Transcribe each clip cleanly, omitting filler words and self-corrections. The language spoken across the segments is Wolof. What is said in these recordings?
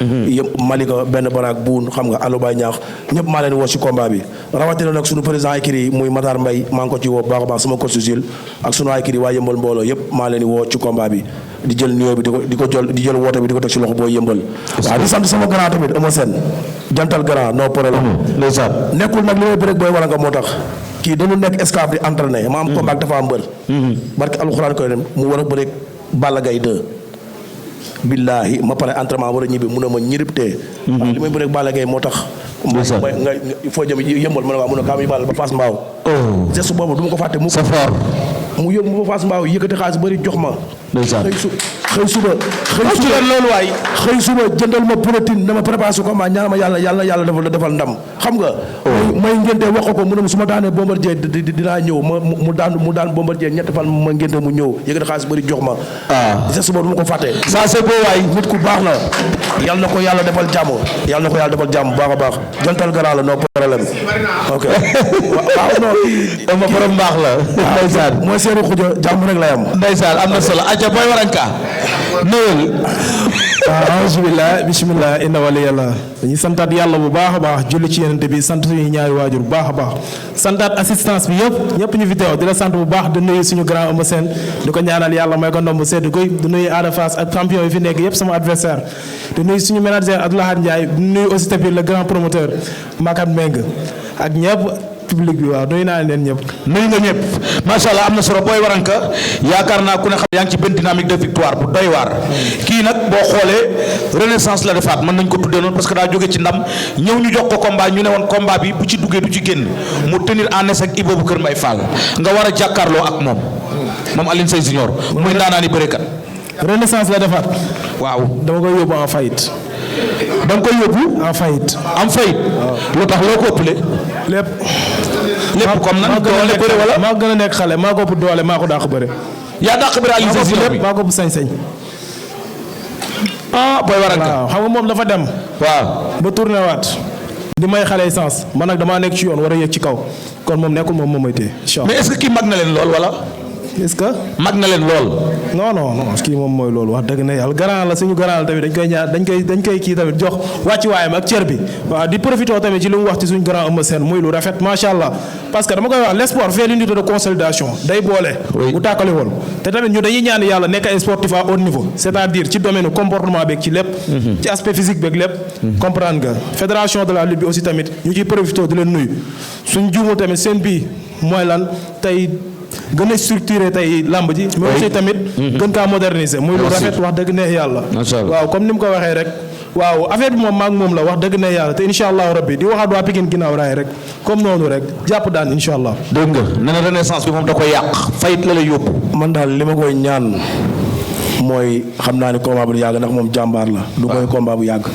yëpp Malika benn baraak buun xam nga allo bay ñaax ñëpp maa leen woo ci combat bi rawatina nag sunu président écurie muy Matar Mbaye maa ngi ko ci woo baax a baax sama coach Gilles ak sunu écurie waa yëmbal mbooloo yëpp maa leen woo ci combat bi di jël nuyoo bi di jël woote bi di ko teg ci loxo boo yëmbal waaw di sant sama grand tamit Eumeu Sène jantal grand no problème nekkul nag li may bëre booy wala nga moo tax kii dañu nekk escaf di entraîné ma am combat dafa am mbër barke alxuraan koy dem mu war a bëre Balla Gaye 2 billaahi ma pare entraînement war a ñibbi mun a ma ñirib tee waaw li may bëre Balla Gaye moo tax nga foo jëm yëmbal ma ne waaw mun a kaa muy ball ba Fass Mbao geste boobu du ma ko fàtte mu mu yóbbu ma Fass Mbao yëkkati xaalis bëri jox ma xëy suba loolu waay xëy suba jëndal ma protéine dama préparé su combat ñaan ma yàlla defal ndam xam nga may ngénte wax ko mu ne su ma daanee Bombardier dinaa ñëw mu daan Bombardier ñetti fan ma ngénte mu ñëw yëkkati xaalis bëri jox ma sa suba du ma ko fàtte ça c'est beau waay nit ku baax la yàlla na ko yàlla defal jàmm baax a baax jantal garaa la no problème ok waaw non dama borom baax la ndeysaan mooy seeni xuja jàmm rek la yam ndeysaan am na solo aca booy waranka néewal alhamdulilah bisimilah inna wali yàlla dañuy santaat yàlla bu baax a baax julli ci yenente bi sant suñu ñaari waajur bu baax a baax santaat assistance bi ñëpp ñu fi teew di la sant bu baax di nuyu suñu grand Eumeu Sène di ko ñaanal yàlla may ko ndomb sedd guy di nuyu Ada Fass ak champion yi fi nekk yëpp sama adversaire di nuyu suñu manager Abdoulaye Ndiaye di nuyu aussi tamit le grand promoteur Makan Meng ak ñëpp public bi waaw nuyu naa leen ñëpp. nuyu nga ñëpp macha allah am na solo booy waranka yaakaar naa ku ne xam yaa ngi ci benn dynamique de victoire bu doy waar kii nag boo xoolee renaissance la defaat mën nañ ko tuddee noonu parce que daa jóge ci ndam ñëw ñu jox ko combat ñu ne woon combat bi bu ci duggee du ci génn mu tenir en échec ak Ibou Kër Mbaye Fall nga war a jàkkaarloo ak moom Alioune Seye Junior muy ndaanaani bërekat. renaissance la defaat. waaw dama koy yóbbu en faillite. da nga koy yóbbu en faillite. am faillite. lu tax loo ko ëppale. lépp comme nan doole bëre wala maa gën a nekk xale maa ko ëpp doole maa ko dàq bëre. yaa dàq bëre Alioune Seye Junior bi maa ko ëpp sañ-sañ. booy waranka waaw xam nga moom dafa dem. waaw ba tourné waat. di may xale sens man nag damaa nekk ci yoon war a yëg ci kaw kon moom nekkul moom may téye incha allah. mais est-ce que kii mag na leen lool wala. est-ce que. mag na leen lool. non kii moom mooy loolu wax dëgg na yàlla garant la suñu garant la tamit dañ koy ñaar dañ koy kii tamit jox wàcc waayam ak cër bi waaw di profité tamit ci lu mu wax ci suñu grand Eumeu Sène muy lu rafet macha allah parce que dama koy wax l'espoir fait l'unité de consolidation day boole. bu tàkkali woon te tamit ñu dañuy ñaan yàlla nekk ay sportif à haut niveau c'est-à-dire ci domaine comportement beeg ci lépp. ci aspect physique beeg lépp. comprendre nga fédération de la lutte bi aussi tamit ñu ciy profité di leen nuyu suñ juumul tamit seen bii mooy lan tey. gën a structuré tey lamb ji. mais aussi tamit. gën kaa moderniser. muy lu rafet wax dëgg neex yàlla. waaw comme ni mu ko waxee rek. waaw affaire bi moom maag moom la wax dëgg neex yàlla te incha allah rabbi di waxaat waa Pikine ginnaaw raay rek comme noonu rek jàpp daan incha allah. dégg nga nee na renaissance bi moom da koy yàq fayit la lay yóbbu. man daal li ma koy ñaan mooy xam naa ne combat bu yàgg ndax moom jàmbaar la. du koy combat bu yàgg.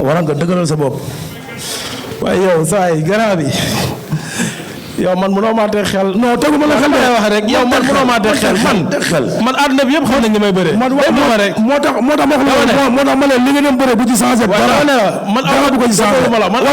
waroon nga dëggalal sa bopp. waaye yow saa yi garab bi. yow man mënoo maa teg xel non teguma la xel wax rek yow man mënoo maa teg xel man àdduna bi yëpp xam nañ ni may bëree. man rek moo tax ma leen li nga dem bëree bu ci changé. man dara du ko ci changé man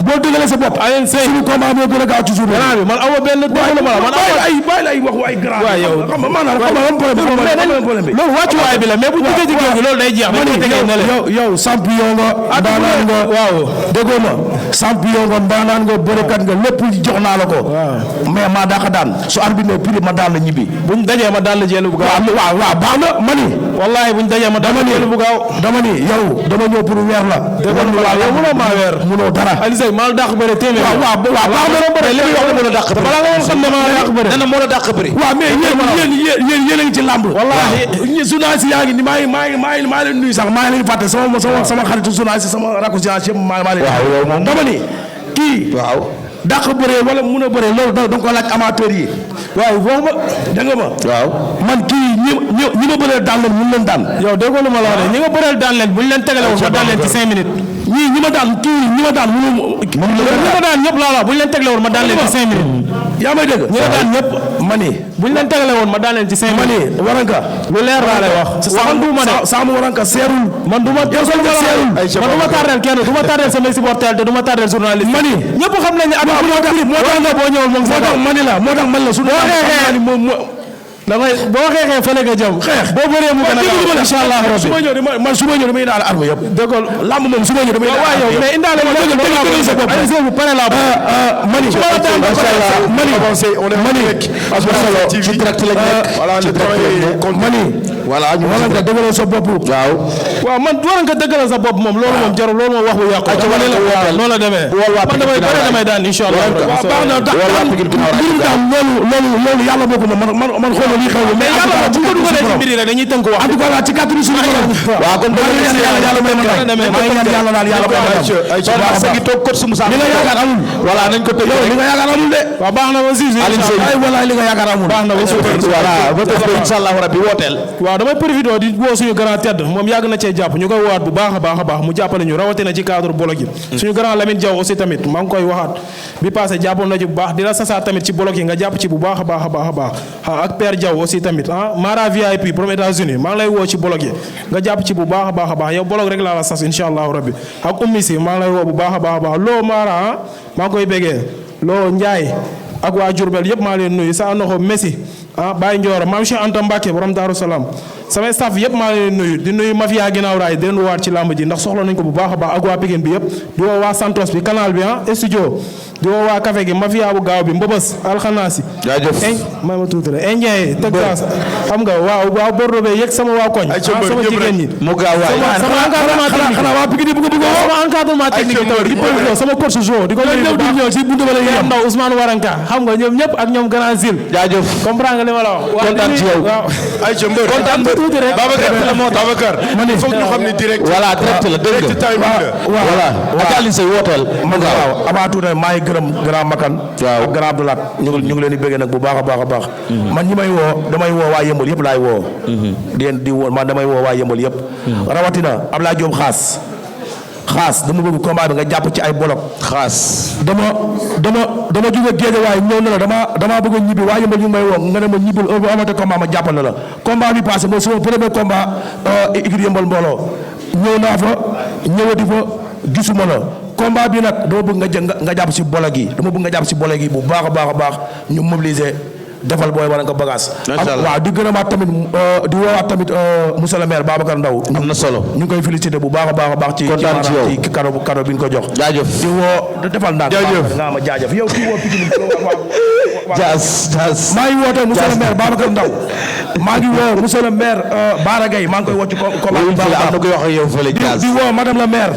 boo dëgalee sa bopp. Alioune Seye suñu combat moo gën a gaaw ci jour bi. man amoo benn déglu ma la man bàyyi ay wax ay grand. waaw yow xam nga maanaam problème bi loolu wàccuwaay bi la mais bu ñu duggee ci géew gi loolu day jeex. dañ koy tegee ne la yow champion nga. ndaanaan nga waaw déggoo ma champion nga ndaanaan nga bërekat nga lépp jox naa la ko. mais maa daa ko daan su arbitre bi prix ma daan la ñibbi. buñ dajee ma daan la jël bu gaaw. waaw baax na ma ni. wallaahi buñ dajee ma daan la jël bu gaaw. dama ni yow dama ñëw pour weer la. dëgg la yow mënoo maa weer. mënoo dara. Alioune Seye maa la dàq bëre téeméer. waaw baax na bëre li muy wax moo la dàq bëre. balaa nga woon xam ne maa la dàq bëre. nee na moo la dàq bëre. waaw mais yéen a ngi ci làmb. wallaahi journaliste yaa ngi ni maa leen nuyu sax maa ngi leen fàtte sama xaritu journaliste sama rakku journaliste yëpp maa leen. dama ni kii. waaw. dàq bëree wala mun a bëree loolu da nga ko laaj amateur yi waaw wax ma da nga ma. waaw man kii ñi ma bëree daan leen mun leen daan. yow déggoo lu ma la wax de ñi nga bëreel daan leen bu ñu leen tegale woon ma daan leen ci 5 minutes. ñi ma daan ñi ma daan ñëpp laa la bu ñu leen tegale woon ma daan leen ci 5 minutes. yaa may dégg ñi ma daan ñëpp ma ni bu ñu leen tegale woon ma daan leen ci 5 minutes. ma ni waranka lu leer laa lay wax. man du ma de saamu waranka seerul. man du ma tardeel kenn du ma tardeel samay supporter te du ma tardeel journaliste. ma ni ñëpp xam nañ ne moo tax nga boo ñëwul moom moo tax man la suñu damay boo xeexee fële nga jëm. xeex boo bëree mu gën a gaaw incha allah rabbi. su ma ñëw damay indaale arme yëpp. dëgg la lamb moom su ma ñëw damay indaale arme yëpp. mais indaale sa bopp ay bu pare la mani ci direct lañ nekk. voilà ñu war nga dëggalal sa bopp. waaw man war nga dëggalal sa bopp moom loolu moom jarul loolu moom wax bu yàqu. noonu la demee. man damay daan incha allah. waaw baax na loolu yàlla bokk na man xoolal li xew mais yàlla bu ko dugalee ci mbir yi rek dañuy tënk wax. en tout cas ci kàttanu suñu borom. waaw kon yàlla may ma yàlla daal yàlla may sa gi toog coach Moussa. li nga yaakaar amul. voilà nañ ko tëj li nga yaakaar amul de. waaw baax na ba si ay wallaay li nga yaakaar amul. baax na ba si voilà ba tey incha allah rabbi wooteel. waaw damay profité di woo suñu grand tedd moom yàgg na cee jàpp ñu koy woowaat bu baax a baax a baax mu jàppale ñu rawatina ci cadre bolog yi suñu grand Lamine Diaw aussi tamit maa ngi koy waxaat bi passé jàppoon na ci bu baax di la sasaat tamit ci bolog yi nga jàpp ci bu baax a baax a baax a baax ak Père Diaw aussi tamit Mara VIP from États-Unis maa ngi lay woo ci bolog yi nga jàpp ci bu baax a baax a baax yow bolog rek laa la sas insha allahu rabbi ak ummi si maa ngi lay woo bu baax a baax a baax loo Mara maa ngi koy bégee loo Ndiaye ak waa Diourbel yëpp maa leen nuyu sa noxo Messi Baye Ndioro maam Cheikh Anta Mbacke borom Daaru Salaam samay staff yëpp maa leen nuyu di nuyu mafia ginnaaw raay di leen waat ci làmb ji ndax soxla nañ ko bu baax a baax ak waa Pikine bi yëpp di woo waa Santos bi canal bi studio di woo waa café gi mafia bu gaaw bi mbëbës alxanaasi jaajëf may ma tuuti rek indien yi Texas xam nga waa Bordeaux be yëg sama waa koñ sama jigéen ñi mu gaaw waay sama encadrement technique xanaa waa Pikine bëgg dugg sama encadrement technique bi tamit di profité sama coach Jo di ko ñëw ci buntu bala yi ndaw Ousmane Waranka xam nga ñoom ñëpp ak ñoom Grand Zil jaajëf comprendre nga li ma la wax kontaan ci yow ay ca mbër kontaan tuuti rek Babacar il faut ñu xam ni direct voilà direct la dëgg voilà ak Alioune Seye wooteel waaw avant tout maa ngi gërëm grand Makan ak grand Abdoulaat ñu ngi leen di bëggee nag bu baax a baax a baax man ñi may woo damay woo waa Yëmbal yëpp laay woo di woo man damay woo waa Yëmbal yëpp rawatina Ablaye Diop xaas dama bëgg combat bi nga jàpp ci ay bolok xaas dama jóge géej waaye ñëw na la dama bëgg a ñibbi waa Yëmbal ñu may woo nga ne ma ñibbil bu amate combat ma jàppal la combat bi passé mooy sama premier combat équipe Yëmbal mbooloo ñëw naa fa ñëwati fa gisuma la combat bi nag dama bëgg nga jàpp si bolok yi dama bëgg nga jàpp si bolok yi bu baax a baax a baax ñu mobiliser defal booy war nga bagage waaw di gërëmaat tamit di woowaat tamit monsieur le maire Babacar Ndaw am na solo ñu ngi koy félicité bu baax a baax a baax ci cadeau bi ñu ko jox jaajëf di woo defal ndànk nga ma jaajëf yow kii woo Pikine jaas maa ngi woote monsieur le maire Babacar Ndaw maa ngi woo monsieur le maire Bara Gaye maa ngi koy woo ci combat bi am na koy wax ak yow fële jaas di woo madame la maire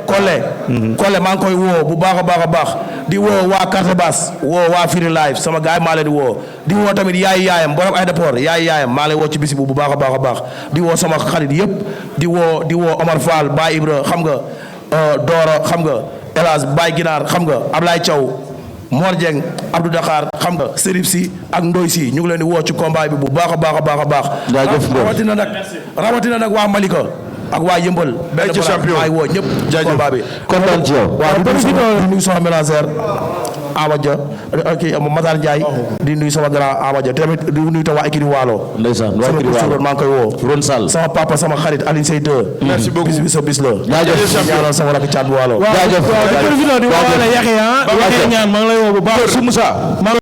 Collé maa ngi koy woo bu baax a baax a baax di woo waa carte basse woo waa Firi Live sama gaay maa leen di woo di woo tamit yaayam borom aéroport yaayam maa leen woo ci bisi bu baax a baax a baax di woo sama xarit yëpp di woo Omar Fall Baye Ibra xam nga Doora xam nga Elas Baye Ginaar xam nga Ablaye Thiaw Mor Dieng Abdou Dakar xam nga Serif si ak Ndoy si ñu ngi leen di woo ci combat bi bu baax a baax a baax a baax rawatina nag waa Malika ak waa Yëmbal benn champion ay woo ñëpp combat bi kontaan ci yow waaw di nuyu sama ménagère Amadja kii Matar Ndiaye di nuyu sama grand Amadja tamit di nuyu tam waa écurie Waalo ndeysaan waa sama écurie Waalo maa ngi koy woo Ron Sall sama papa sama xarit Aline Sey 2 merci beaucoup bis bi sa bis la jaajëf ñaanal sama rakk Thiat bu Waalo di profité di woo Yaxya ñaan maa ngi lay woo bu baax su Moussa